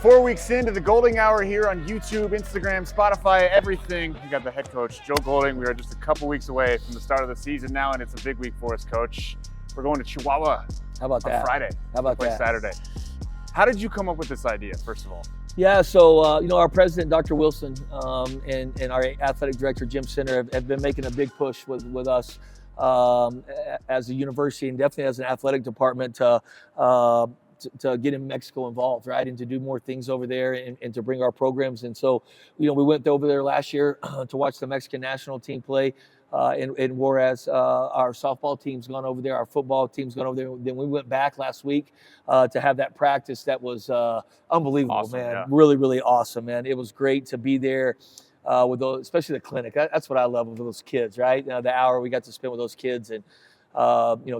4 weeks into the Golding Hour here on YouTube, Instagram, Spotify, everything. We got the head coach, Joe Golding. We are just a couple weeks away from the start of the season now, and it's a big week for us, Coach. We're going to Chihuahua. How about that? Friday. How about that? Saturday. How did you come up with this idea, first of all? Yeah, so our president, Dr. Wilson, and our athletic director, Jim Center, have been making a big push with us as a university and definitely as an athletic department to get in Mexico involved, right, and to do more things over there and to bring our programs. And so, we went over there last year to watch the Mexican national team play. And whereas our softball team's gone over there, our football team's gone over there, then we went back last week to have that practice. That was unbelievable, awesome, man. Yeah. Really, really awesome, man. It was great to be there with those, especially the clinic. That's what I love with those kids, right? The hour we got to spend with those kids and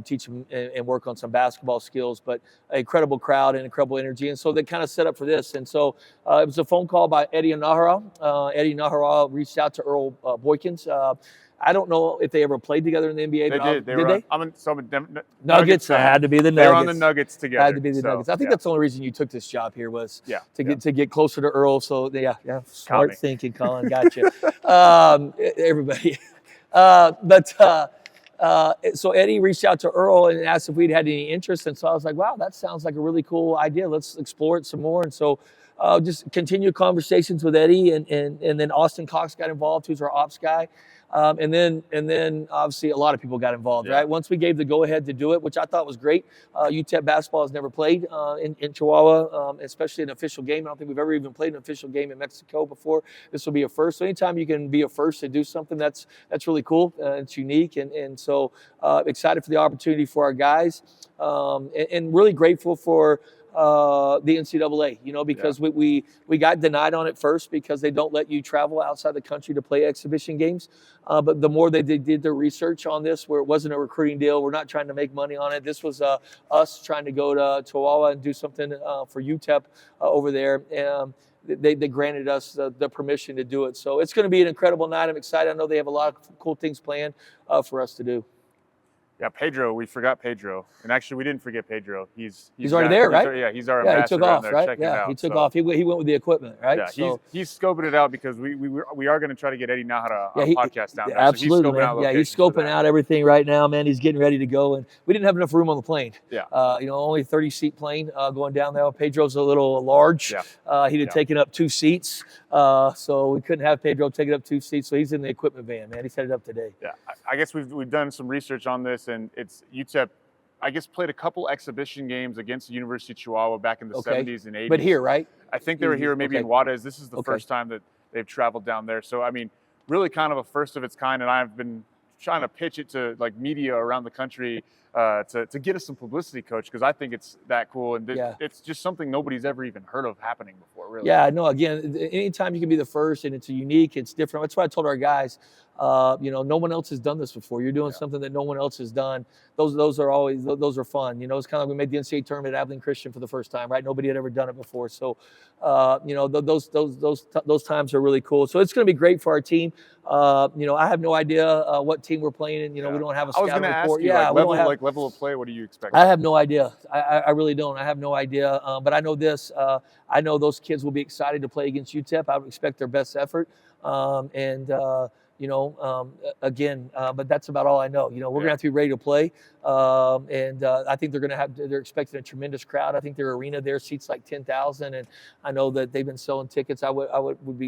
teach them and work on some basketball skills, but an incredible crowd and incredible energy. And so they kind of set up for this. And so it was a phone call by Eddie Nahara. Eddie Nahara reached out to Earl Boykins. I don't know if they ever played together in the NBA. They did. They? Nuggets. It had to be the Nuggets. They were on the Nuggets together. Had to be the Nuggets. I think that's the only reson you took this job here was to get closer to Earl. So yeah, smart thinking, Colin. Gotcha. Everybody. So Eddie reached out to Earl and asked if we'd had any interest. And so I was like, wow, that sounds like a really cool idea. Let's explore it some more. And so just continue conversations with Eddie and then Austin Cox got involved, who's our ops guy. And then obviously a lot of people got involved, right? Once we gave the go-ahead to do it, which I thought was great. UTEP basketball has never played in Chihuahua, especially an official game. I don't think we've ever even played an official game in Mexico before. This will be a first. So anytime you can be a first to do something, that's really cool. It's unique. And so excited for the opportunity for our guys and really grateful for the NCAA, because we got denied on it first because they don't let you travel outside the country to play exhibition games. But the more they did their research on this, where it wasn't a recruiting deal, we're not trying to make money on it. This was us trying to go to Chihuahua and do something for UTEP over there. They granted us the permission to do it. So it's going to be an incredible night. I'm excited. I know they have a lot of cool things planned for us to do. Yeah, Pedro. We forgot Pedro, and actually we didn't forget Pedro. He's already there, right? He's our ambassador. He took off, there, right? Yeah, he took off. He went with the equipment, right? Yeah, he's scoping it out because we are going to try to get Eddie Nahara on podcast down there. Absolutely, so he's scoping out everything right now, man. He's getting ready to go, and we didn't have enough room on the plane. Yeah, only 30-seat plane going down there. Pedro's a little large. Yeah. He'd have taken up 2 seats, so we couldn't have Pedro taking up 2 seats. So he's in the equipment van, man. He's headed up today. Yeah, I guess we've done some research on this, and it's UTEP, I guess, played a couple exhibition games against the University of Chihuahua back in the 70s and 80s. But here, right? I think they were here maybe in Juarez. This is the first time that they've traveled down there. So, I mean, really kind of a first of its kind, and I've been trying to pitch it to like media around the country to get us some publicity, Coach, because I think it's that cool, and it's just something nobody's ever even heard of happening before, really. Yeah, no, again, anytime you can be the first and it's unique, it's different. That's why I told our guys, no one else has done this before. You're doing something that no one else has done. Those are fun. It's kind of like we made the NCAA tournament at Abilene Christian for the first time, right? Nobody had ever done it before. So, those times are really cool. So it's going to be great for our team. I have no idea what team we're playing in. We don't have a scout report. I was going to ask you, level of play, what do you expect? I have no idea. I really don't. I have no idea. But I know this. I know those kids will be excited to play against UTEP. I would expect their best effort. But that's about all I know. We're going to have to be ready to play. I think they're expecting a tremendous crowd. I think their arena there seats like 10,000. And I know that they've been selling tickets. I wouldn't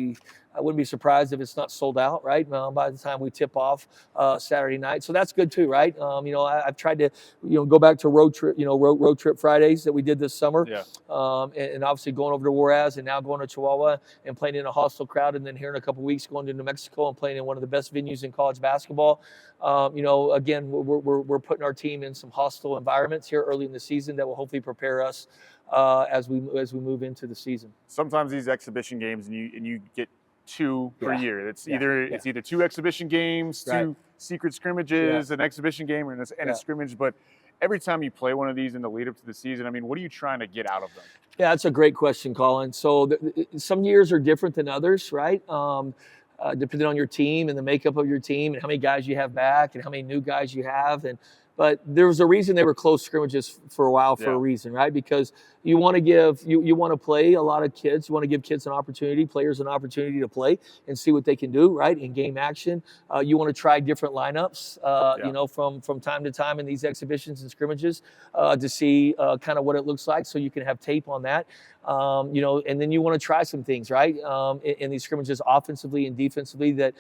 be surprised if it's not sold out, right? By the time we tip off Saturday night. So that's good too, right? I've tried to, go back to road trip Fridays that we did this summer. Yeah. And obviously going over to Juarez and now going to Chihuahua and playing in a hostile crowd. And then here in a couple of weeks going to New Mexico and playing in one of the best venues in college basketball. Again, we're putting our team in some hostile environments here early in the season that will hopefully prepare us as we move into the season. Sometimes these exhibition games and you get 2 per year. It's either 2 exhibition games, 2 secret scrimmages, an exhibition game, and a scrimmage. But every time you play one of these in the lead up to the season, I mean, what are you trying to get out of them? Yeah, that's a great question, Colin. So some years are different than others, right? Depending on your team and the makeup of your team and how many guys you have back and how many new guys you have. but there was a reason they were close scrimmages for a while for a reason, right? Because you want to give, you want to play a lot of kids. You want to give kids an opportunity, players an opportunity to play and see what they can do, right? In game action. You want to try different lineups, you know, from time to time in these exhibitions and scrimmages to see kind of what it looks like, so you can have tape on that. You know, and then you want to try some things, right? In these scrimmages, offensively and defensively, that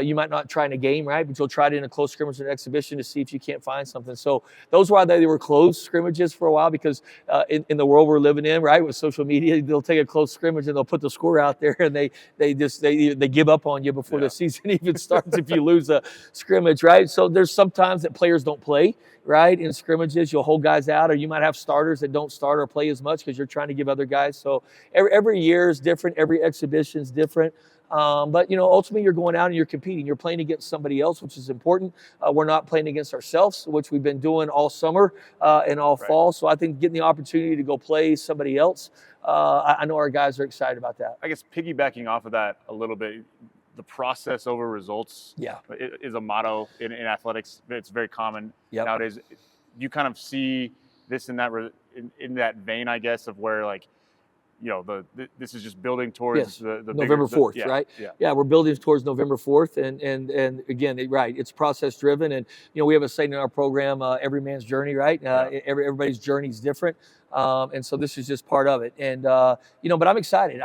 you might not try in a game, right? But you'll try it in a close scrimmage and exhibition to see if you can't find something. So those were why they were close scrimmages for a while, because in the world we're living in, right, with social media, they'll take a close scrimmage and they'll put the score out there, and they give up on you before the season even starts if you lose a scrimmage, right? So there's sometimes that players don't play, right? In scrimmages, you'll hold guys out, or you might have starters that don't start or play as much because you're trying to give other guys. So every year is different. Every exhibition is different. But, you know, ultimately you're going out and you're competing. You're playing against somebody else, which is important. We're not playing against ourselves, which we've been doing all summer and all fall. So I think getting the opportunity to go play somebody else, I know our guys are excited about that. I guess piggybacking off of that a little bit, the process over results is a motto in athletics. It's very common nowadays. You kind of see this in that vein, I guess, of where, like, you know, this is just building towards the November 4th, right? Yeah, we're building towards November 4th, and again, right, it's process driven, and you know, we have a saying in our program, every man's journey, right? Everybody's journey is different. And so this is just part of it. And, you know, but I'm excited.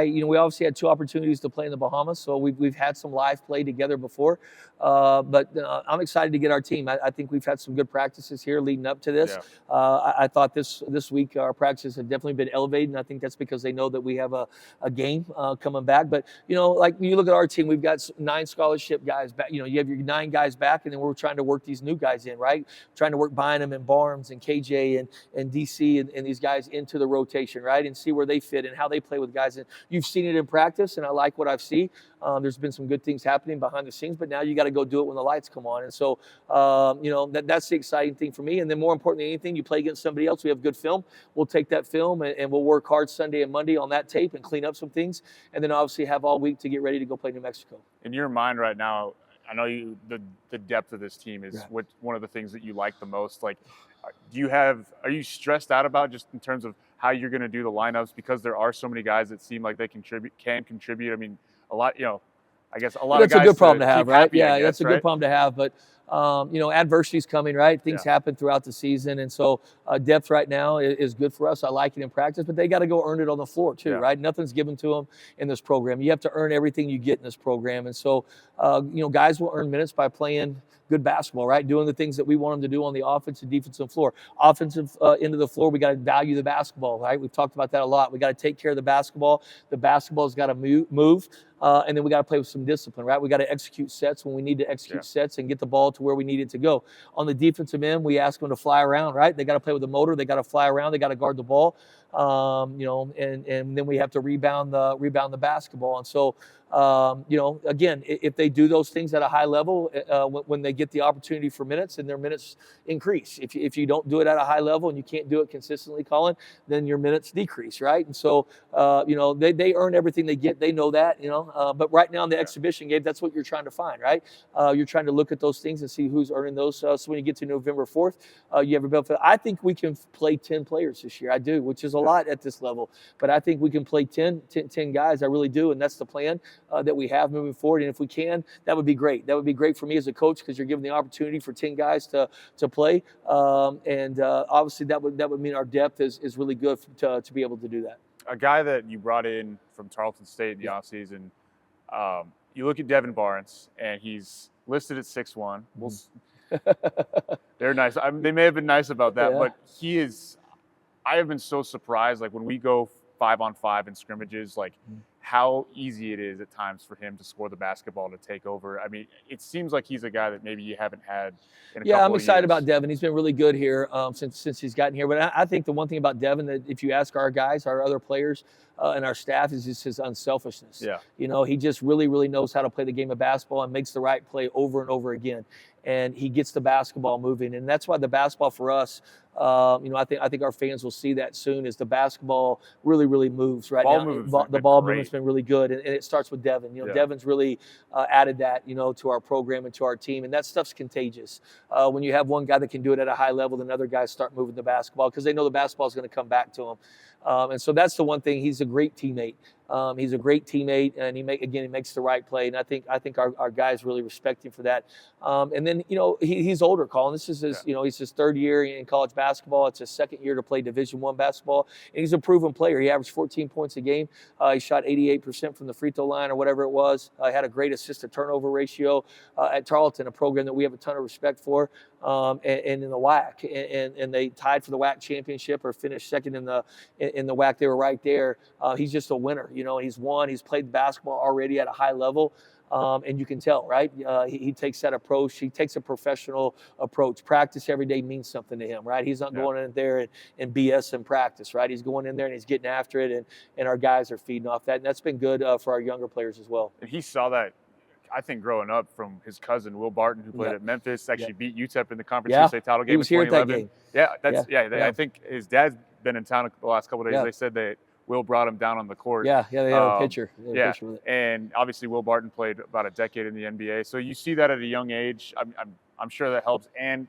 You know, we obviously had 2 opportunities to play in the Bahamas, so we've had some live play together before. But I'm excited to get our team. I think we've had some good practices here leading up to this. I thought this week our practices have definitely been elevated, and I think that's because they know that we have a game coming back. But, you know, like when you look at our team, we've got 9 scholarship guys back. You know, you have your 9 guys back, and then we're trying to work these new guys in, right? Trying to work Bynum and Barnes and KJ and DC and these guys into the rotation, right? And see where they fit and how they play with guys. And you've seen it in practice, and I like what I've seen. There's been some good things happening behind the scenes, but now you got to go do it when the lights come on. And so, you know, that's the exciting thing for me. And then more important than anything, you play against somebody else. We have good film. We'll take that film and we'll work hard Sunday and Monday on that tape and clean up some things. And then obviously have all week to get ready to go play New Mexico. In your mind right now, I know the depth of this team is one of the things that you like the most. Like, are you stressed out about just in terms of how you're going to do the lineups, because there are so many guys that seem like they can contribute? I mean, a lot, you know, I guess a lot of guys. That's a good problem to have, right? Happy, Yeah, guess, that's a good problem to have. But, you know, adversity's coming, right? Things happen throughout the season. And so depth right now is good for us. I like it in practice, but they got to go earn it on the floor too, right? Nothing's given to them in this program. You have to earn everything you get in this program. And so, you know, guys will earn minutes by playing good basketball, right? Doing the things that we want them to do on the offensive and defensive floor. Offensive end of the floor, we got to value the basketball, right? We've talked about that a lot. We got to take care of the basketball. The basketball's got to move. And then we got to play with some discipline, right? We got to execute sets when we need to execute sets and get the ball to where we need it to go. On the defensive end, we ask them to fly around, right? They got to play with the motor. They got to fly around. They got to guard the ball. You know, and then we have to rebound the basketball. And so, you know, again, if they do those things at a high level, when they get the opportunity for minutes, and their minutes increase. If you don't do it at a high level and you can't do it consistently, Colin, then your minutes decrease, right? And so, you know, they earn everything they get. They know that, you know. But right now in the exhibition game, that's what you're trying to find, right? You're trying to look at those things and see who's earning those. So when you get to November 4th, you have a benefit. I think we can play 10 players this year. I do, which is a lot at this level. But I think we can play 10 guys. I really do, and that's the plan that we have moving forward. And if we can, that would be great. That would be great for me as a coach, because you're giving the opportunity for 10 guys to play. And obviously that would mean our depth is really good to be able to do that. A guy that you brought in from Tarleton State in the offseason, you look at Devon Barrett, and he's listed at 6'1". They're nice. They may have been nice about that, but he is. I have been so surprised, like when we go 5-on-5 in scrimmages, like how easy it is at times for him to score the basketball, to take over. I mean, it seems like he's a guy that maybe you haven't had in a couple I'm excited of years. about Devon. He's been really good here since he's gotten here. But I think the one thing about Devon, that if you ask our guys, our other players, and our staff, is just his unselfishness. You know, he just really, really knows how to play the game of basketball and makes the right play over and over again. And he gets the basketball moving. And that's why the basketball for us, you know, I think our fans will see that soon, is the basketball really, really moves right now. The ball movement. been really good, and it starts with Devon. Devon's really added that, to our program and to our team, and that stuff's contagious. When you have one guy that can do it at a high level, then other guys start moving the basketball because they know the basketball is going to come back to them. And so that's the one thing. He's a great teammate. He's a great teammate, and he makes the right play. And I think our guys really respect him for that. And then he's older, Colin. This is his he's his third year in college basketball. It's his second year to play Division I basketball, and he's a proven player. He averaged 14 points a game. He shot 88% from the free throw line or whatever it was. Had a great assist to turnover ratio at Tarleton, a program that we have a ton of respect for. And in the WAC, and they tied for the WAC championship or finished second in the WAC. They were right there. He's just a winner, He's won. He's played basketball already at a high level, and you can tell, right? He takes that approach. He takes a professional approach. Practice every day means something to him, right? He's not going in there and BS in practice, right? He's going in there and he's getting after it, and our guys are feeding off that, and that's been good for our younger players as well. And he saw that, I think, growing up from his cousin, Will Barton, who played at Memphis, actually beat UTEP in the Conference USA title game he was in here 2011. at that game. I think his dad's been in town the last couple of days. Yeah. They said that Will brought him down on the court. They had a picture. Picture with it. And obviously Will Barton played about a decade in the NBA. So you see that at a young age. I'm sure that helps. And,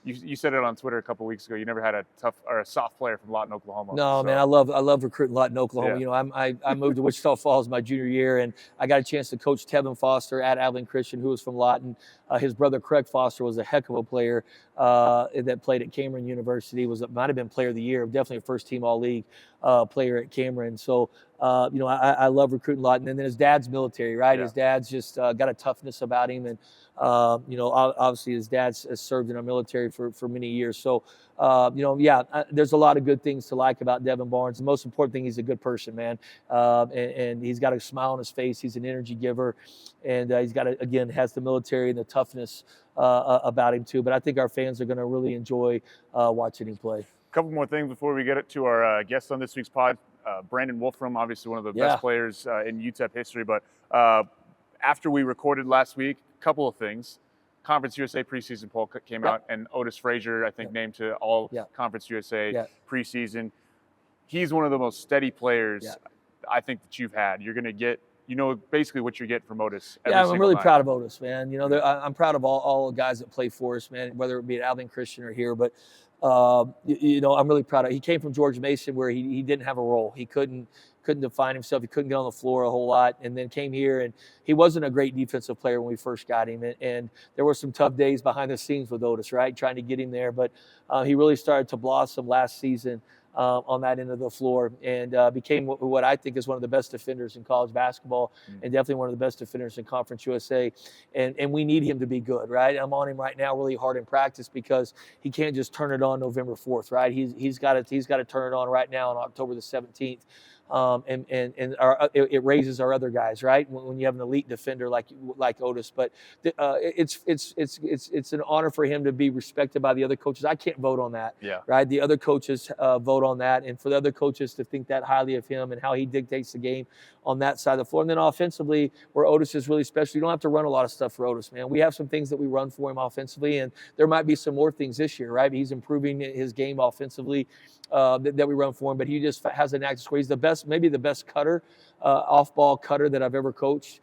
you said it on Twitter a couple of weeks ago. You never had a tough or a soft player from Lawton, Oklahoma. No, man, I love recruiting Lawton, Oklahoma. Yeah. I moved to Wichita Falls my junior year, and I got a chance to coach Tevin Foster at Abilene Christian, who was from Lawton. His brother Craig Foster was a heck of a player that played at Cameron University. Might have been Player of the Year, definitely a first-team All-League player at Cameron. So, I love recruiting Lawton. And then his dad's military, right? Yeah. His dad's just got a toughness about him, and obviously his dad's has served in our military for many years. So, there's a lot of good things to like about Devon Barnes. The most important thing, he's a good person, man. And he's got a smile on his face. He's an energy giver, and he's got has the military and the toughness about him too. But I think our fans are going to really enjoy watching him play. A couple more things before we get to our guest on this week's pod. Brandon Wolfram, obviously one of the best players in UTEP history. But after we recorded last week, a couple of things. Conference USA preseason poll came out, and Otis Frasier, I think, named to all Conference USA preseason. He's one of the most steady players I think that you've had. You're going to get, basically what you're getting from Otis. I'm really proud of Otis, man. I'm proud of all the guys that play for us, man, whether it be at Abilene Christian or here. But I'm really proud of. He came from George Mason, where he didn't have a role. He couldn't define himself. He couldn't get on the floor a whole lot, and then came here, and he wasn't a great defensive player when we first got him. And there were some tough days behind the scenes with Otis, right, trying to get him there. But he really started to blossom last season on that end of the floor, and became what I think is one of the best defenders in college basketball, and definitely one of the best defenders in Conference USA. And we need him to be good, right? I'm on him right now really hard in practice because he can't just turn it on November 4th, right? He's got to turn it on right now on October the 17th. It raises our other guys, right? When you have an elite defender like Otis, but it's an honor for him to be respected by the other coaches. I can't vote on that, right? The other coaches vote on that, and for the other coaches to think that highly of him and how he dictates the game on that side of the floor. And then offensively, where Otis is really special, you don't have to run a lot of stuff for Otis, man. We have some things that we run for him offensively, and there might be some more things this year, right? He's improving his game offensively that we run for him, but he just has an active score. He's the best, maybe the best cutter, off-ball cutter that I've ever coached.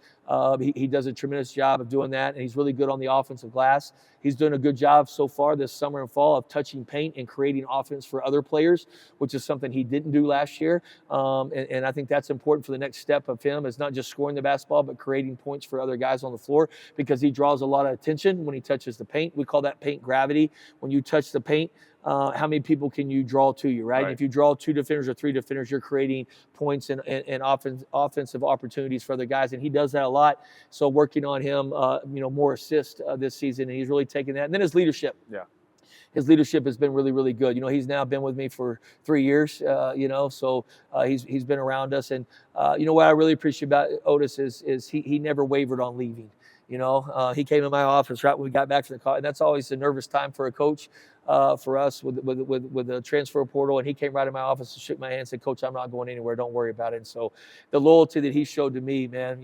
He does a tremendous job of doing that, and he's really good on the offensive glass. He's doing a good job so far this summer and fall of touching paint and creating offense for other players, which is something he didn't do last year. And I think that's important for the next step of him, is not just scoring the basketball, but creating points for other guys on the floor, because he draws a lot of attention when he touches the paint. We call that paint gravity. When you touch the paint, how many people can you draw to you, right? If you draw 2 defenders or 3 defenders, you're creating points and offensive opportunities for other guys, and he does that a lot. So working on him, more assists this season, and he's really taken that. And then his leadership. His leadership has been really, really good. He's now been with me for 3 years, so he's been around us. And, what I really appreciate about Otis is he never wavered on leaving. He came in my office right when we got back from the college, and that's always a nervous time for a coach, for us with the transfer portal. And he came right in my office and shook my hand and said, "Coach, I'm not going anywhere. Don't worry about it." And so the loyalty that he showed to me, man,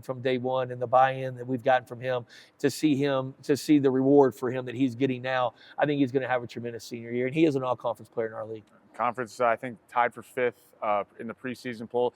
from day one, and the buy-in that we've gotten from him, to see the reward for him that he's getting now, I think he's going to have a tremendous senior year. And he is an all-conference player in our league. Conference, I think, tied for 5th in the preseason poll.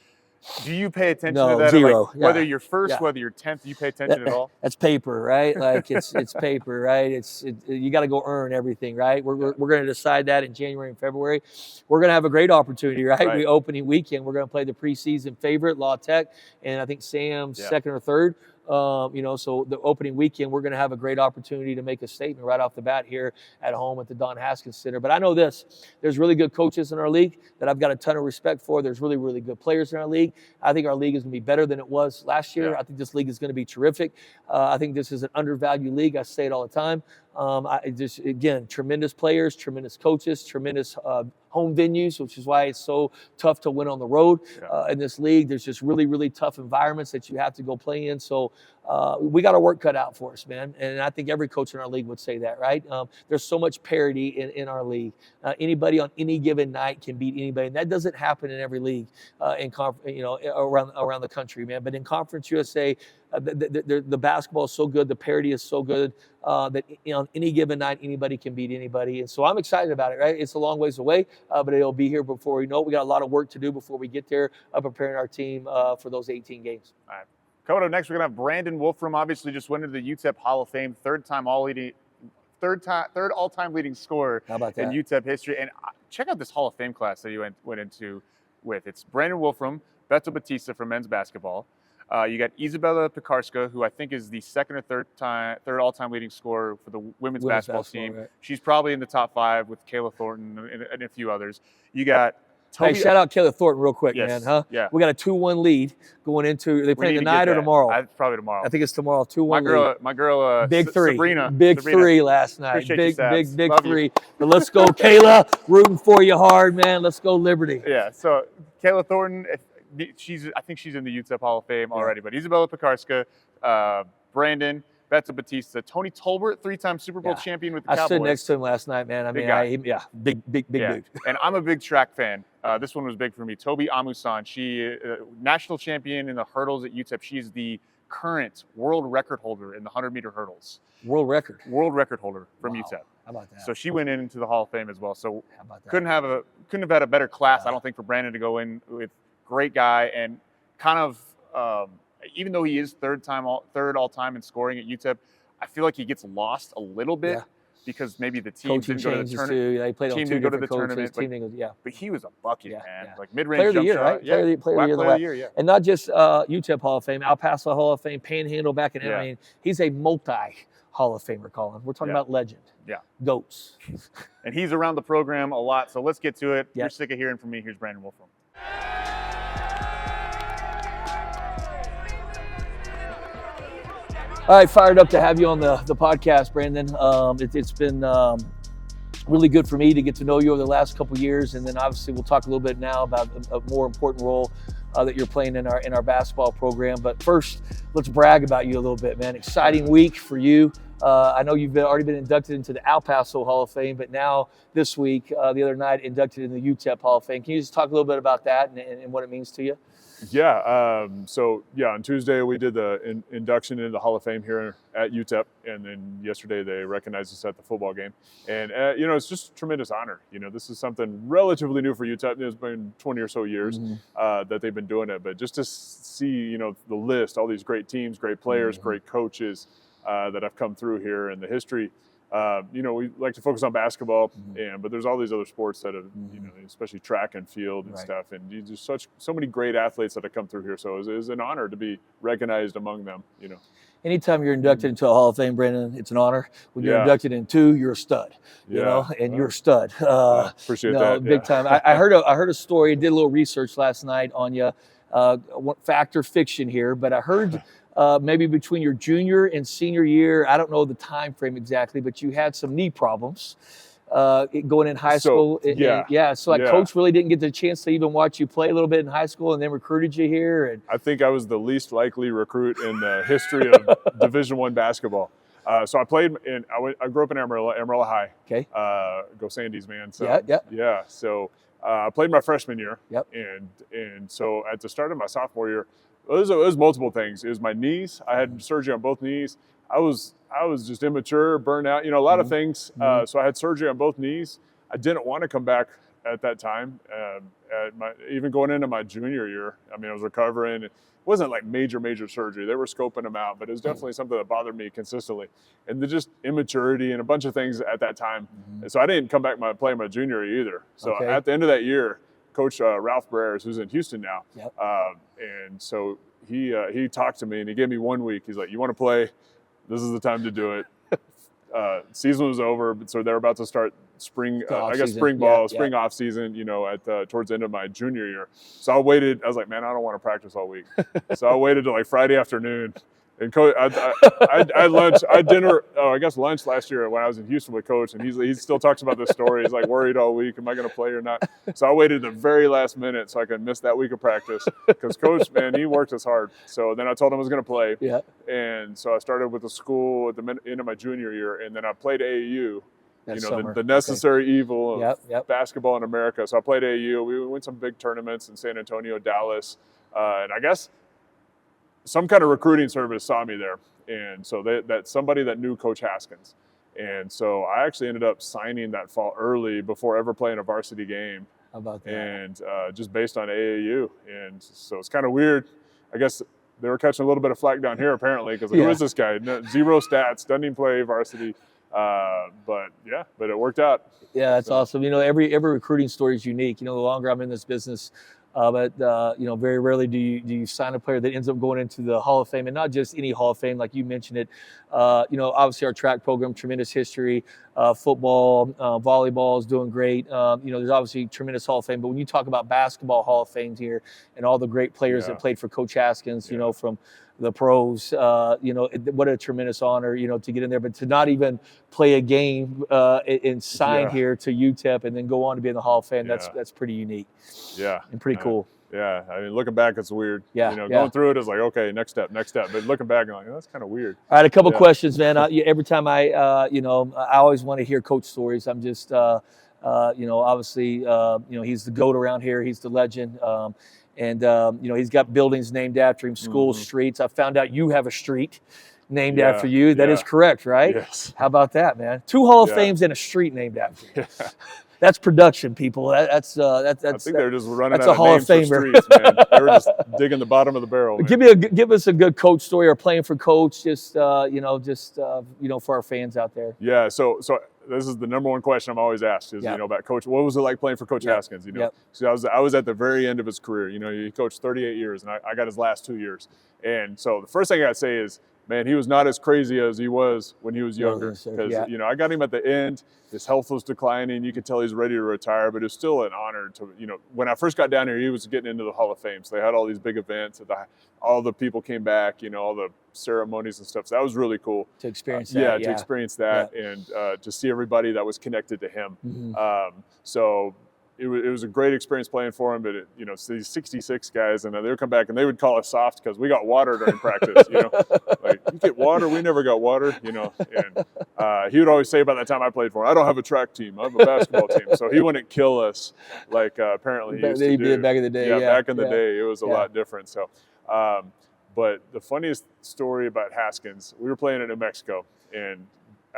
Do you pay attention No, to that? zero. Like, whether you're first, Yeah. whether you're 10th, you pay attention at all? That's paper, right? Like it's paper, right? You got to go earn everything, right? We're going to decide that in January and February. We're going to have a great opportunity, right? We opening weekend. We're going to play the preseason favorite, La Tech, and I think Sam's second or third. So the opening weekend, we're going to have a great opportunity to make a statement right off the bat here at home at the Don Haskins Center. But I know this, there's really good coaches in our league that I've got a ton of respect for. There's really, really good players in our league. I think our league is going to be better than it was last year. I think this league is going to be terrific. I think this is an undervalued league. I say it all the time. Again, tremendous players, tremendous coaches, tremendous home venues, which is why it's so tough to win on the road in this league. There's just really, really tough environments that you have to go play in. So we got our work cut out for us, man. And I think every coach in our league would say that, right? There's so much parity in our league. Anybody on any given night can beat anybody, and that doesn't happen in every league around the country, man. But in Conference USA, the basketball is so good, the parity is so good that on any given night, anybody can beat anybody. And so I'm excited about it, right? It's a long ways away, but it'll be here before we know it. We got a lot of work to do before we get there, preparing our team for those 18 games. All right. Coming up next, we're going to have Brandon Wolfram, obviously just went into the UTEP Hall of Fame, third all-time leading scorer in UTEP history. And check out this Hall of Fame class that you went into with. It's Brandon Wolfram, Beto Batista from men's basketball. You got Isabella Pekarska, who I think is the second or third all-time leading scorer for the women's basketball team. Right. She's probably in the top 5 with Kayla Thornton and a few others. You got Toby. Hey, shout out Kayla Thornton real quick, yes, man. Huh? Yeah. We got a 2-1 lead going into. They playing tonight or tomorrow? Probably tomorrow. I think it's tomorrow. 2-1 My girl. Big three. Sabrina. Big three last night. Appreciate big Love three. You. But let's go, Kayla. Rooting for you hard, man. Let's go, Liberty. Yeah. So Kayla Thornton. I think she's in the UTEP Hall of Fame already. But Isabella Pekarska, Brandon, Beto Batista, Tony Tolbert, 3-time Super Bowl champion with the Cowboys. I stood next to him last night, man. Big dude. And I'm a big track fan. This one was big for me. Toby Amusan, she national champion in the hurdles at UTEP. She's the current world record holder in the 100-meter hurdles. World record holder from UTEP. How about that? So she went into the Hall of Fame as well. So couldn't have had a better class, I don't think, for Brandon to go in with. Great guy, and kind of even though he is third all-time in scoring at UTEP, I feel like he gets lost a little bit because maybe the team didn't go to the tournament. They played on 2 different coaches. But he was a bucket, man. Like mid-range player of the jump year, shot. Right? Yeah. Player of the year. And not just UTEP Hall of Fame, El Paso Hall of Fame, Panhandle back in. I mean, he's a multi-Hall of Famer, Colin. We're talking about legend. Yeah. GOATs. And he's around the program a lot, so let's get to it. You're sick of hearing from me. Here's Brandon Wolfram. All right, fired up to have you on the podcast, Brandon. It's been really good for me to get to know you over the last couple of years, and then obviously we'll talk a little bit now about a more important role that you're playing in our basketball program. But first, let's brag about you a little bit, man. Exciting week for you. I know you've already been inducted into the El Paso Hall of Fame, but now this week, the other night, inducted in the UTEP Hall of Fame. Can you just talk a little bit about that and what it means to you? Yeah. On Tuesday we did the induction into the Hall of Fame here at UTEP, and then yesterday they recognized us at the football game. And it's just a tremendous honor. This is something relatively new for UTEP. It's been 20 or so years that they've been doing it, but just to see the list, all these great teams, great players, great coaches that have come through here, and the history. We like to focus on basketball, but there's all these other sports that have, especially track and field and stuff, and there's so many great athletes that have come through here. So it's an honor to be recognized among them. Anytime you're inducted into a Hall of Fame, Brandon, it's an honor. When you're inducted in 2, you're a stud. And you're a stud. Appreciate that. Big time. I heard a story. Did a little research last night on you. Fact or fiction here, but I heard. Maybe between your junior and senior year, I don't know the time frame exactly, but you had some knee problems going in high school. Coach really didn't get the chance to even watch you play a little bit in high school, and then recruited you here. And I think I was the least likely recruit in the history of Division I basketball. So I played I grew up in Amarillo High. Okay. Go Sandies, man. So So I played my freshman year. Yep. And so at the start of my sophomore year. It was multiple things. It was my knees. I had surgery on both knees. I was just immature, burned out, a lot of things. So I had surgery on both knees. I didn't want to come back at that time. Even going into my junior year, I mean, I was recovering. It wasn't like major surgery. They were scoping him out, but it was definitely something that bothered me consistently. And the just immaturity and a bunch of things at that time. And so I didn't come back play my junior year either. So at the end of that year, Coach Ralph Brers, who's in Houston now, and so he talked to me and he gave me 1 week. He's like, "You want to play? This is the time to do it." Season was over, so they're about to start spring off season, you know, towards the end of my junior year. So I waited. I was like, man, I don't want to practice all week. So I waited till like Friday afternoon. And Coach, I had dinner, lunch last year when I was in Houston with Coach, and he still talks about this story. He's like worried all week, am I going to play or not? So I waited the very last minute so I could miss that week of practice because Coach, man, he worked us hard. So then I told him I was going to play, and so I started with the school at the end of my junior year, and then I played AAU. The necessary evil of basketball in America. So I played AAU. We went some big tournaments in San Antonio, Dallas, and I guess some kind of recruiting service saw me there. And so that's somebody that knew Coach Haskins. And so I actually ended up signing that fall early before ever playing a varsity game. How about that? And just based on AAU. And so it's kind of weird. I guess they were catching a little bit of flack down here apparently because who is this guy? No, 0 stats, doesn't even play varsity. But it worked out. Yeah, that's awesome. You know, every recruiting story is unique. You know, the longer I'm in this business, very rarely do you sign a player that ends up going into the Hall of Fame, and not just any Hall of Fame, like you mentioned it. Obviously our track program, tremendous history. Football, volleyball is doing great. There's obviously tremendous Hall of Fame, but when you talk about basketball Hall of Fame here and all the great players that played for Coach Haskins, from the pros, what a tremendous honor, to get in there, but to not even play a game and sign here to UTEP and then go on to be in the Hall of Fame, that's pretty unique. Yeah. And pretty cool. Yeah, I mean, looking back, it's weird. Going through it is like, okay, next step. But looking back, I'm like, that's kind of weird. All right, a couple questions, man. Every time I always want to hear Coach stories. I'm just, obviously, he's the GOAT around here. He's the legend. He's got buildings named after him, schools, streets. I found out you have a street named after you. That is correct, right? Yes. How about that, man? 2 Hall of Fames and a street named after you. That's production, people. That's. I think they're just running out of Hall names for streets, man. They were just digging the bottom of the barrel. Man. Give us a good Coach story or playing for Coach, for our fans out there. Yeah. So this is the number one question I'm always asked is about Coach. What was it like playing for Coach Haskins? So I was at the very end of his career. He coached 38 years, and I got his last 2 years. And so the first thing I gotta say is, man, he was not as crazy as he was when he was younger. Because I got him at the end. His health was declining. You could tell he's ready to retire, but it was still an honor to, when I first got down here, he was getting into the Hall of Fame. So they had all these big events. All the people came back, all the ceremonies and stuff. So that was really cool. To experience that. To experience that and to see everybody that was connected to him. Mm-hmm. So it was a great experience playing for him, but these 66 guys, and they would come back and they would call us soft because we got water during practice. Like, you get water, we never got water. And he would always say about that time I played for him, I don't have a track team, I have a basketball team. So he wouldn't kill us like apparently he used to do. Back in the day. Back in the day, it was a lot different. So, but the funniest story about Haskins, we were playing in New Mexico, and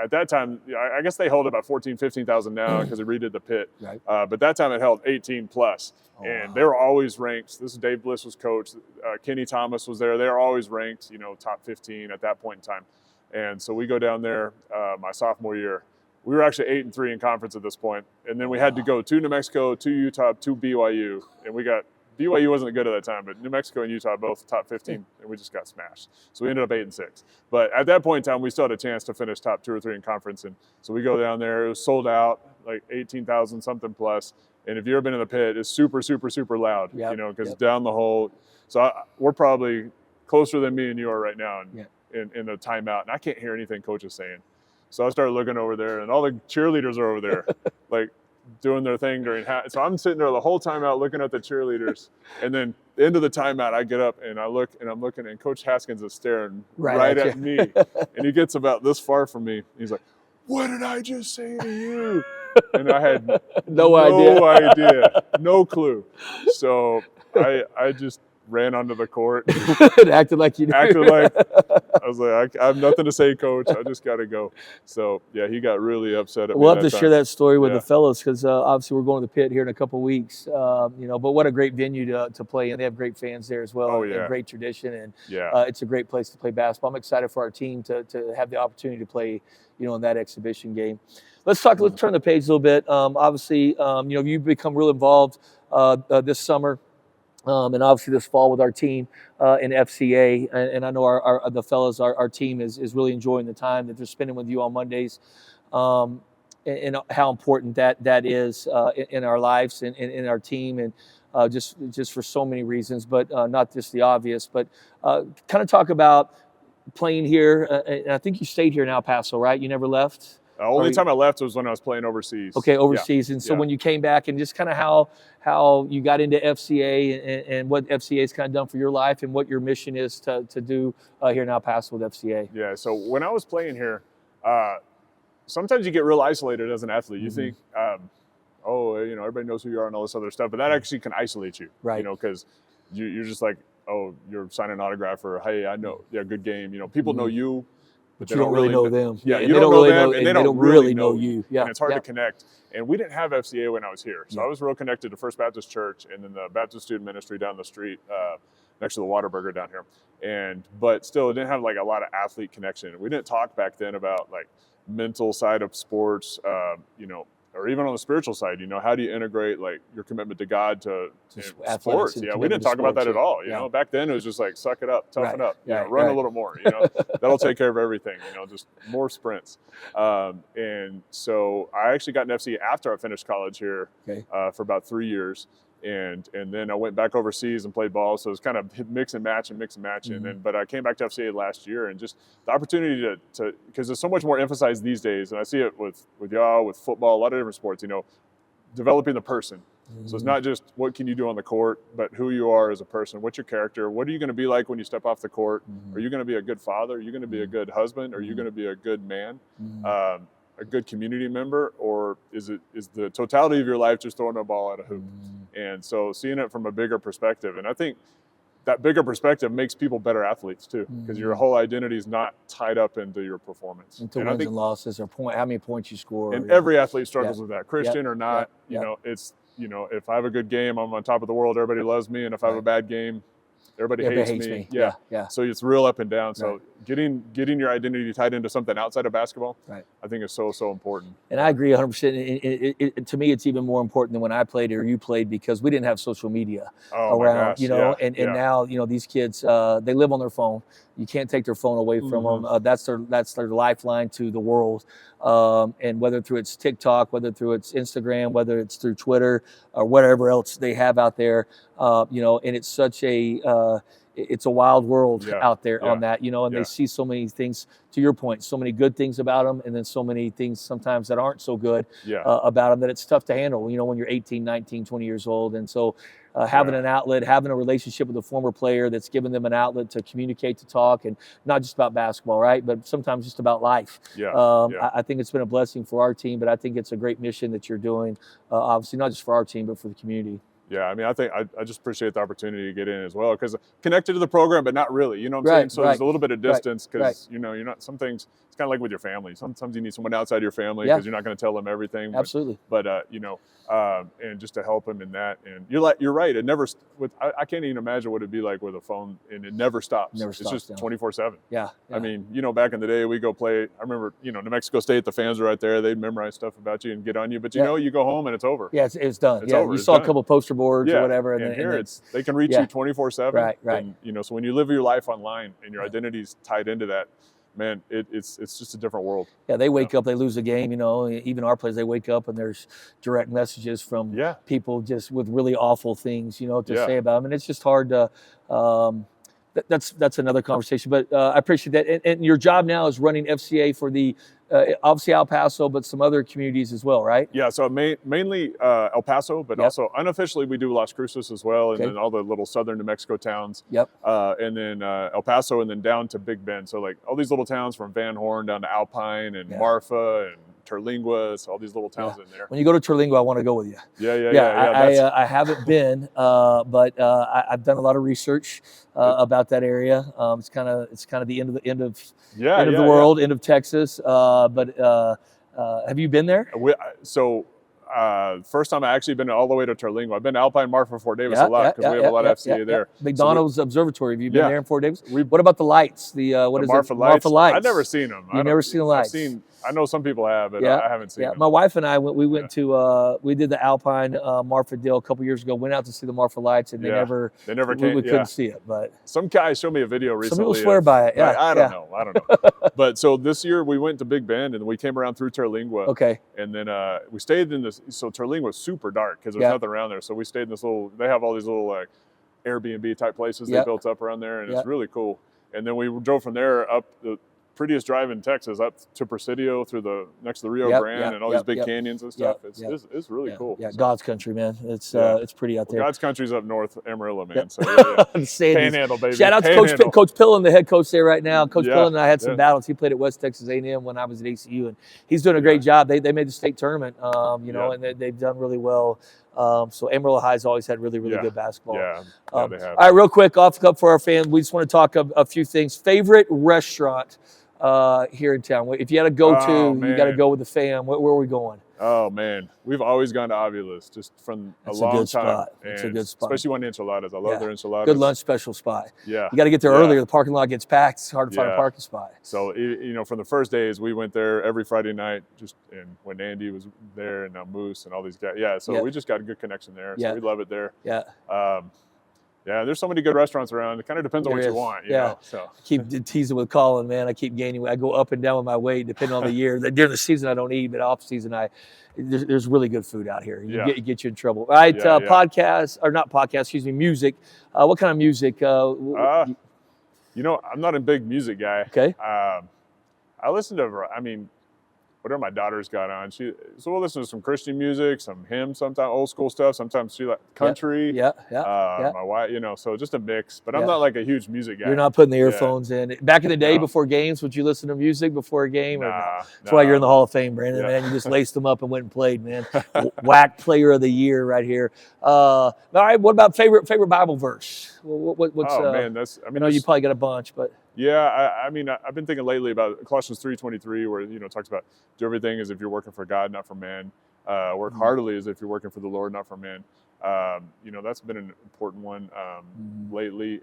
at that time, I guess they hold about 15,000 now because they redid the pit. Right. But that time it held 18 plus. And they were always ranked. This is Dave Bliss was coach. Kenny Thomas was there. They were always ranked, top 15 at that point in time. And so we go down there my sophomore year. We were actually 8-3 in conference at this point. And then we had to go to New Mexico, to Utah, to BYU. And BYU wasn't good at that time, but New Mexico and Utah both top 15, and we just got smashed. So we ended up 8-6. But at that point in time, we still had a chance to finish top 2 or 3 in conference. And so we go down there. It was sold out, like 18,000 something plus. And if you've ever been in the pit, it's super, super, super loud, because down the hole. So we're probably closer than me and you are right now in the timeout. And I can't hear anything Coach is saying. So I started looking over there, and all the cheerleaders are over there, like, doing their thing so I'm sitting there the whole time out looking at the cheerleaders, and then the end of the timeout I get up and I'm looking, and Coach Haskins is staring right at me, and he gets about this far from me. He's like, "What did I just say to you?" And I had no idea, no clue. So I just ran onto the court. It acted like you did. Acted like, I was like, I have nothing to say, coach. I just got to go. So, yeah, he got really upset at me. We'll have to share that story with Yeah. the fellows because obviously we're going to the Pit here in a couple of weeks. But what a great venue to play in. They have great fans there as well. Oh, yeah. And great tradition. And Yeah. it's a great place to play basketball. I'm excited for our team to have the opportunity to play, in that exhibition game. Let's turn the page a little bit. Obviously, you've become real involved this summer. And obviously this fall with our team in FCA, and I know the fellas, our team is really enjoying the time that they're spending with you on Mondays, and how important that is in our lives and in our team, and just for so many reasons, but not just the obvious. But kind of talk about playing here, and I think you stayed here in El Paso, right? You never left? The only time I left was when I was playing overseas. Okay, overseas. Yeah. And so when you came back, and just kind of how you got into FCA and what FCA has kind of done for your life and what your mission is to do here in El Paso with FCA. Yeah, so when I was playing here, sometimes you get real isolated as an athlete. You think, everybody knows who you are and all this other stuff, but that actually can isolate you. Right. Because you're just like, oh, you're signing an autograph, or hey, I know, yeah, good game. People know you. But you don't really know them. Yeah, and you don't know them, and they don't really know you. Yeah, and it's hard to connect. And we didn't have FCA when I was here. So I was real connected to First Baptist Church and then the Baptist Student Ministry down the street next to the Whataburger down here. But still, it didn't have like a lot of athlete connection. We didn't talk back then about like mental side of sports, or even on the spiritual side, how do you integrate like your commitment to God to sports? Yeah, we didn't talk about that at all. You know, back then it was just like, suck it up, toughen up, run a little more, that'll take care of everything, just more sprints. And so I actually got an FC after I finished college here for about 3 years. And then I went back overseas and played ball. So it was kind of mix and match. And but I came back to FCA last year, and just the opportunity to because there's so much more emphasized these days. And I see it with y'all, with football, a lot of different sports, developing the person. So it's not just what can you do on the court, but who you are as a person. What's your character? What are you going to be like when you step off the court? Are you going to be a good father? Are you going to be a good husband? Are you going to be a good man? A good community member, or is the totality of your life just throwing a ball at a hoop? And so seeing it from a bigger perspective, and I think that bigger perspective makes people better athletes too, because your whole identity is not tied up into your performance. Into wins and losses, or how many points you score. And every athlete struggles with that, Christian or not. It's if I have a good game, I'm on top of the world. Everybody loves me, and if I have a bad game, everybody hates me. Yeah. So it's real up and down. So getting your identity tied into something outside of basketball, I think is so important. And I agree 100%. To me, it's even more important than when I played or you played, because we didn't have social media around, and now, these kids, they live on their phone. You can't take their phone away from them. That's their lifeline to the world. And whether through it's TikTok, whether through it's Instagram, whether it's through Twitter or whatever else they have out there, and it's such it's a wild world out there on that, and they see so many things, to your point, so many good things about them, and then so many things sometimes that aren't so good about them, that it's tough to handle, when you're 18, 19, 20 years old. And so having an outlet, having a relationship with a former player that's given them an outlet to communicate, to talk, and not just about basketball, right? But sometimes just about life. I think it's been a blessing for our team, but I think it's a great mission that you're doing, obviously not just for our team, but for the community. Yeah, I mean, I think I just appreciate the opportunity to get in as well, because connected to the program, but not really, what I'm saying? So there's a little bit of distance, because, you're not, some things, it's kind of like with your family. Sometimes you need someone outside your family, because you're not going to tell them everything. Absolutely. But and just to help them in that. And you're right. It never, I can't even imagine what it'd be like with a phone, and it never stops. It's just 24/7. Yeah. I mean, back in the day, we go play, I remember, New Mexico State, the fans were right there. They'd memorize stuff about you and get on you, but you go home and it's over. Yeah, it's done. It's over. You saw a couple poster boards or whatever. And here they can reach you 24/7. Right. And, so when you live your life online and your identity's tied into that, man, it's just a different world. Yeah, they wake up, they lose a game, even our players, they wake up and there's direct messages from people just with really awful things, to say about them. And it's just hard to, that's another conversation, but I appreciate that. And your job now is running FCA for the, obviously El Paso, but some other communities as well, right? Yeah, so mainly El Paso, but also unofficially we do Las Cruces as well, and then all the little southern New Mexico towns. And then El Paso, and then down to Big Bend. So like all these little towns from Van Horn down to Alpine and Marfa and Terlingua, so all these little towns in there. When you go to Terlingua, I want to go with you. Yeah. I haven't been, but I've done a lot of research about that area. It's kind of the end of the world, end of Texas. But have you been there? First time I actually been all the way to Terlingua. I've been to Alpine Marfa Fort Davis a lot because we have a lot of FCA there. McDonald's Observatory. Have you been there in Fort Davis? What about the lights? What is Marfa it? Marfa Lights. I've never seen them. You've never seen the lights? I know some people have, but I haven't seen them. My wife and I we went to we did the Alpine Marfa deal a couple years ago. Went out to see the Marfa Lights, and they never came. We couldn't see it, but some guy showed me a video recently. Some people swear by it. Yeah, I don't know. But so this year we went to Big Bend and we came around through Terlingua. Okay. And then we stayed in this. So Terlingua was super dark because there's nothing around there. So we stayed in this little. They have all these little like Airbnb type places they built up around there, and it's really cool. And then we drove from there up the prettiest drive in Texas up to Presidio through next to the Rio Grande and all these big canyons and stuff. It's really cool. Yeah, God's country, man. It's pretty out there. God's country's up north, Amarillo, man. So Panhandle, baby. Shout out to Coach Pillin, the head coach there right now. Coach Pillin and I had some battles. He played at West Texas A&M when I was at ACU, and he's doing a great job. They made the state tournament, and they've done really well. So Amarillo High's always had really good basketball. Yeah, they have. All right, real quick, off the cup for our fans, we just want to talk a few things. Favorite restaurant here in town? If you had to go you got to go with the fam. Where are we going? Oh man, we've always gone to Avula's just from a long time. It's a good spot, especially when enchiladas. I love their enchiladas. Good lunch special spot. Yeah, you got to get there earlier. The parking lot gets packed. It's hard to find a parking spot. So from the first days, we went there every Friday night. And when Andy was there, and now Moose and all these guys. Yeah, so we just got a good connection there. So we love it there. Yeah. Yeah, there's so many good restaurants around. It kind of depends on what you want. You know? So I keep teasing with Colin, man. I keep gaining weight. I go up and down with my weight depending on the year. During the season, I don't eat, but off season, there's really good food out here. It get you in trouble. All right, podcast or not podcast? Excuse me, music. What kind of music? I'm not a big music guy. Okay. I listen to. Whatever my daughter's got on, so we'll listen to some Christian music, some hymns, sometimes old school stuff, sometimes she like country. My wife, so just a mix. But I'm not like a huge music guy. You're not putting the earphones in. Back in the day, before games, would you listen to music before a game? That's why you're in the Hall of Fame, Brandon. Man, you just laced them up and went and played, man. Whack Player of the Year right here. All right, what about favorite Bible verse? What's man, I know you probably got a bunch, but. Yeah, I've been thinking lately about Colossians 3:23, where it talks about do everything as if you're working for God, not for man. Work heartily as if you're working for the Lord, not for man. That's been an important one lately.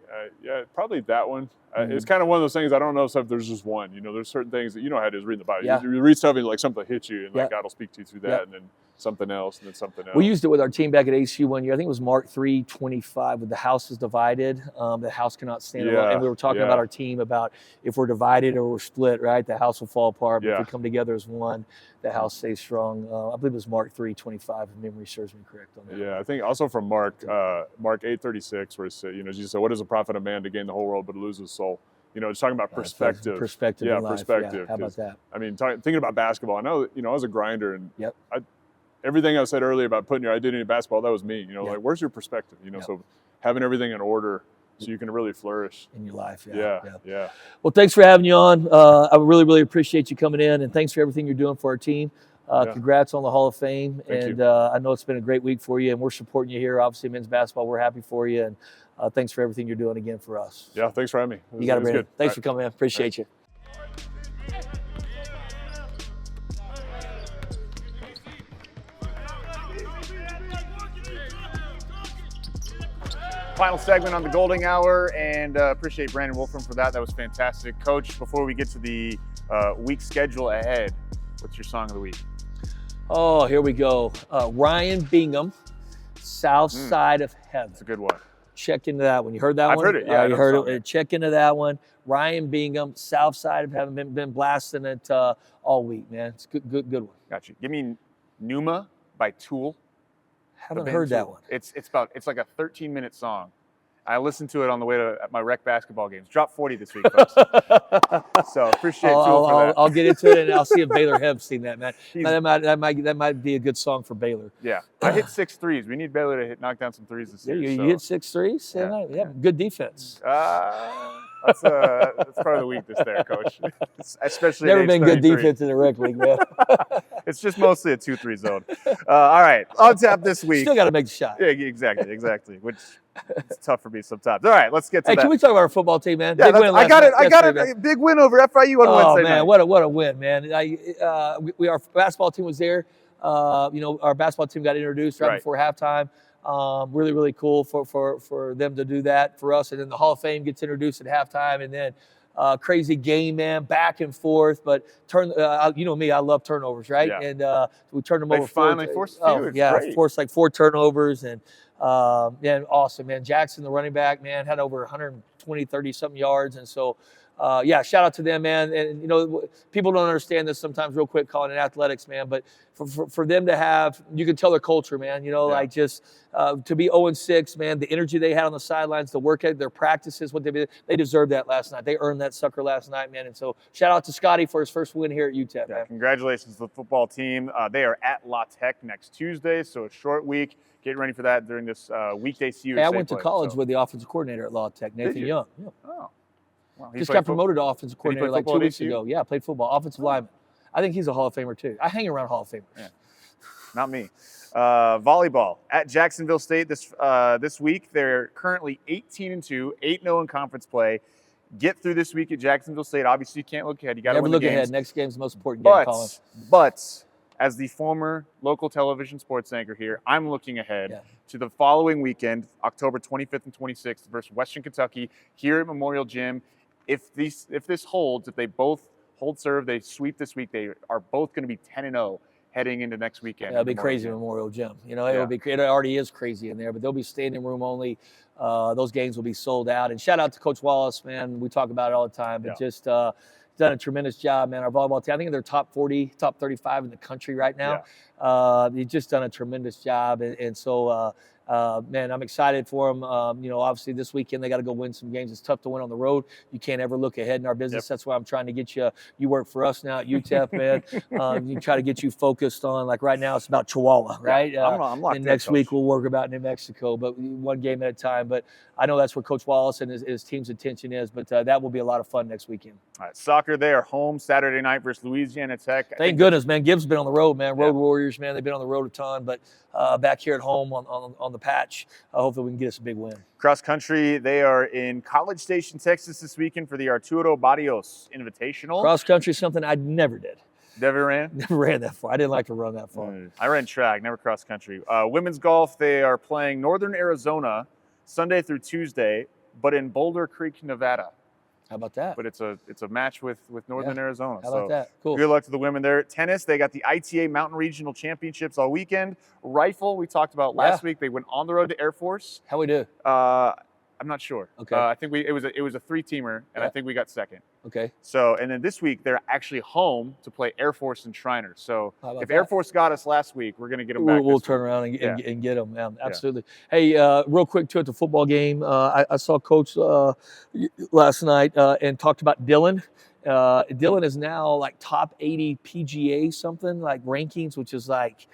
Probably that one. It's kind of one of those things. I don't know if there's just one. There's certain things that how it is reading the Bible. You read stuff and like something hits you, and like God will speak to you through that, and then something else, and then something else. We used it with our team back at ACU one year. I think it was Mark 3:25, with the house is divided. The house cannot stand alone. And we were talking about our team, about if we're divided or we're split, right? The house will fall apart. But if we come together as one, the house stays strong. I believe it was Mark 3:25, if memory serves me correct on that. Yeah, I think also from Mark 8:36, where it said, Jesus said, "What does it profit a man to gain the whole world but to lose his soul?" It's talking about perspective. Perspective in life. Perspective. Yeah, how about that? Thinking about basketball, I know, I was a grinder, and everything I said earlier about putting your identity in basketball, that was me. Like, where's your perspective? So having everything in order so you can really flourish in your life. Yeah. Well, thanks for having you on. I really appreciate you coming in, and thanks for everything you're doing for our team. Congrats on the Hall of Fame. Thank you. I know it's been a great week for you, and we're supporting you here. Obviously, men's basketball, we're happy for you, and thanks for everything you're doing again for us. Yeah, thanks for having me. You got it, Brandon. Thanks for coming in. Appreciate you. Final segment on the Golding Hour, and appreciate Brandon Wolfram for that. That was fantastic. Coach, before we get to the week schedule ahead, what's your song of the week? Oh, here we go. Ryan Bingham, South Side of Heaven. That's a good one. Check into that one. You heard that one? I've heard it. Yeah, you heard it. Check into that one. Ryan Bingham, South Side of Heaven. Been blasting it all week, man. It's good one. Got you. Give me Pneuma by Tool. Haven't heard that one. It's like a 13-minute song. I listened to it on the way to my rec basketball games. Dropped 40 this week, folks. So appreciate Tool for that. I'll get into it, and I'll see if Baylor Heb's seen that, man. That might be a good song for Baylor. Yeah. I hit 6 threes. We need Baylor to knock down some threes this year. You hit 6 threes? Yeah. Good defense. That's part of the weakness there, Coach. Especially Never at age been good 33. defense in the rec league, man. It's just mostly a 2-3 zone. All right, on tap this week. Still got to make the shot. Yeah, exactly. Which it's tough for me sometimes. All right, let's get to Hey, that. can we talk about our football team, man? Yeah, Big win I got it. yesterday, man. Big win over FIU on Oh Wednesday man, night. what a win, man! Our basketball team was there. Our basketball team got introduced right before halftime. Really cool for them to do that for us, and then the Hall of Fame gets introduced at halftime, and then crazy game, man, back and forth. But you know me, I love turnovers, right? Yeah. And we turned them over. Finally forced a few. Forced like 4 turnovers, and awesome, man. Jackson, the running back, man, had over 120, 30 something yards, and so. Shout out to them, man. And you know, people don't understand this sometimes real quick, Colin, in athletics, man. But for them to have, you can tell their culture, man. You know, like just to be 0-6, man. The energy they had on the sidelines, the work ethic, their practices, what they deserved that last night. They earned that sucker last night, man. And so shout out to Scotty for his first win here at UTEP, man. Congratulations to the football team. They are at La Tech next Tuesday, so a short week. Getting ready for that during this weekday CUSA. Hey, I went to college with the offensive coordinator at La Tech, Nathan Young. Yeah. Oh. Well, just got promoted to offensive coordinator like 2 weeks ago. Yeah, played football, offensive lineman. I think he's a Hall of Famer too. I hang around Hall of Famers. Yeah. Not me. Volleyball at Jacksonville State this week. They're currently 18-2, 8-0 in conference play. Get through this week at Jacksonville State. Obviously, you can't look ahead. You got to win the games. Never look ahead. Next game's the most important game, Colin. But as the former local television sports anchor here, I'm looking ahead to the following weekend, October 25th and 26th versus Western Kentucky here at Memorial Gym. If this holds, if they both hold serve, they sweep this week, they are both going to be 10-0 heading into next weekend. It'll be crazy in Memorial Gym. You know, it'll be. It already is crazy in there, but there'll be standing room only. Those games will be sold out. And shout out to Coach Wallace, man. We talk about it all the time, but just done a tremendous job, man. Our volleyball team, I think they're top 40, top 35 in the country right now. He's just done a tremendous job, and so. Man, I'm excited for them. Obviously this weekend they got to go win some games. It's tough to win on the road. You can't ever look ahead in our business. That's why I'm trying to get you. You work for us now at UTEP, man. You try to get you focused on, like right now it's about Chihuahua, right? I'm locked in. And next week we'll work about New Mexico, but one game at a time. But I know that's where Coach Wallace and his team's attention is. But that will be a lot of fun next weekend. All right, soccer. They are home Saturday night versus Louisiana Tech. Thank goodness, man. Gibbs been on the road, man. Road Warriors, man. They've been on the road a ton, but back here at home on the patch. Hopefully we can get us a big win. Cross country, they are in College Station, Texas this weekend for the Arturo Barrios Invitational. Cross country is something I never did. Never ran? Never ran that far. I didn't like to run that far. I ran track, never cross country. Women's golf, they are playing Northern Arizona Sunday through Tuesday, but in Boulder Creek, Nevada. How about that? But it's a match with Northern Arizona. How about that? Cool. Good luck to the women there. Tennis, they got the ITA Mountain Regional Championships all weekend. Rifle, we talked about last week. They went on the road to Air Force. How we do? I'm not sure. Okay. I think it was a 3-teamer, and I think we got second. Okay. So, and then this week they're actually home to play Air Force and Shriners. So if Air Force got us last week, we're going to get them back. We'll turn around and get them. Yeah, absolutely. Hey, real quick too at the football game, I saw Coach last night and talked about Dylan. Dylan is now like top 80 PGA something like rankings, which is like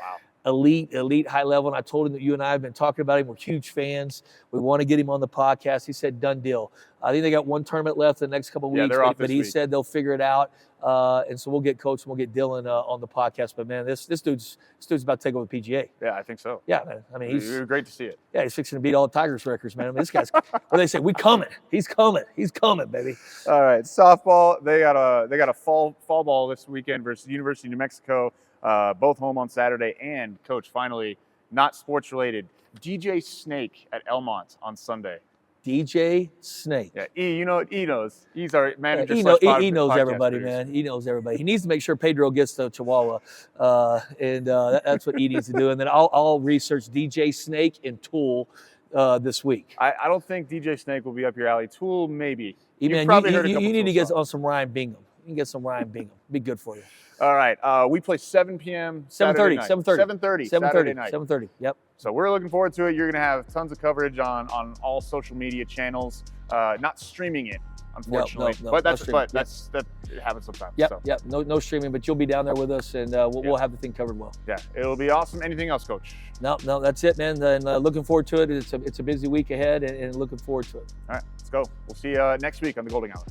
elite high level. And I told him that you and I have been talking about him. We're huge fans. We want to get him on the podcast. He said, done deal. I think they got one tournament left in the next couple of weeks, but he said they'll figure it out. And so we'll get Coach and we'll get Dylan on the podcast. But man, this dude's about to take over the PGA. Yeah, I think so. Yeah, man. I mean, he's great to see it. Yeah, he's fixing to beat all the Tigers records, man. I mean, this guy's what they say, we coming. He's coming, baby. All right, softball. They got a fall ball this weekend versus University of New Mexico. Both home on Saturday. And Coach, finally, not sports related, DJ Snake at Elmont on Sunday. DJ Snake. Yeah, E knows. He's our manager. He knows everybody, man. He knows everybody. He needs to make sure Pedro gets to Chihuahua, and that's what he needs to do. And then I'll research DJ Snake and Tool this week. I don't think DJ Snake will be up your alley. Tool, maybe. You need to get on some Ryan Bingham. You can get some Ryan Bingham. Be good for you. All right. We play 7 p.m. 7:30. 7:30. Saturday night. 7:30. Yep. So we're looking forward to it. You're going to have tons of coverage on all social media channels. Not streaming it, unfortunately. No, but that happens sometimes. Yep. Yep. No streaming, but you'll be down there with us, and we'll have the thing covered well. Yeah. It'll be awesome. Anything else, Coach? No. That's it, man. And looking forward to it. It's a busy week ahead, and looking forward to it. All right. Let's go. go. We'll see you next week on the Golding Hour.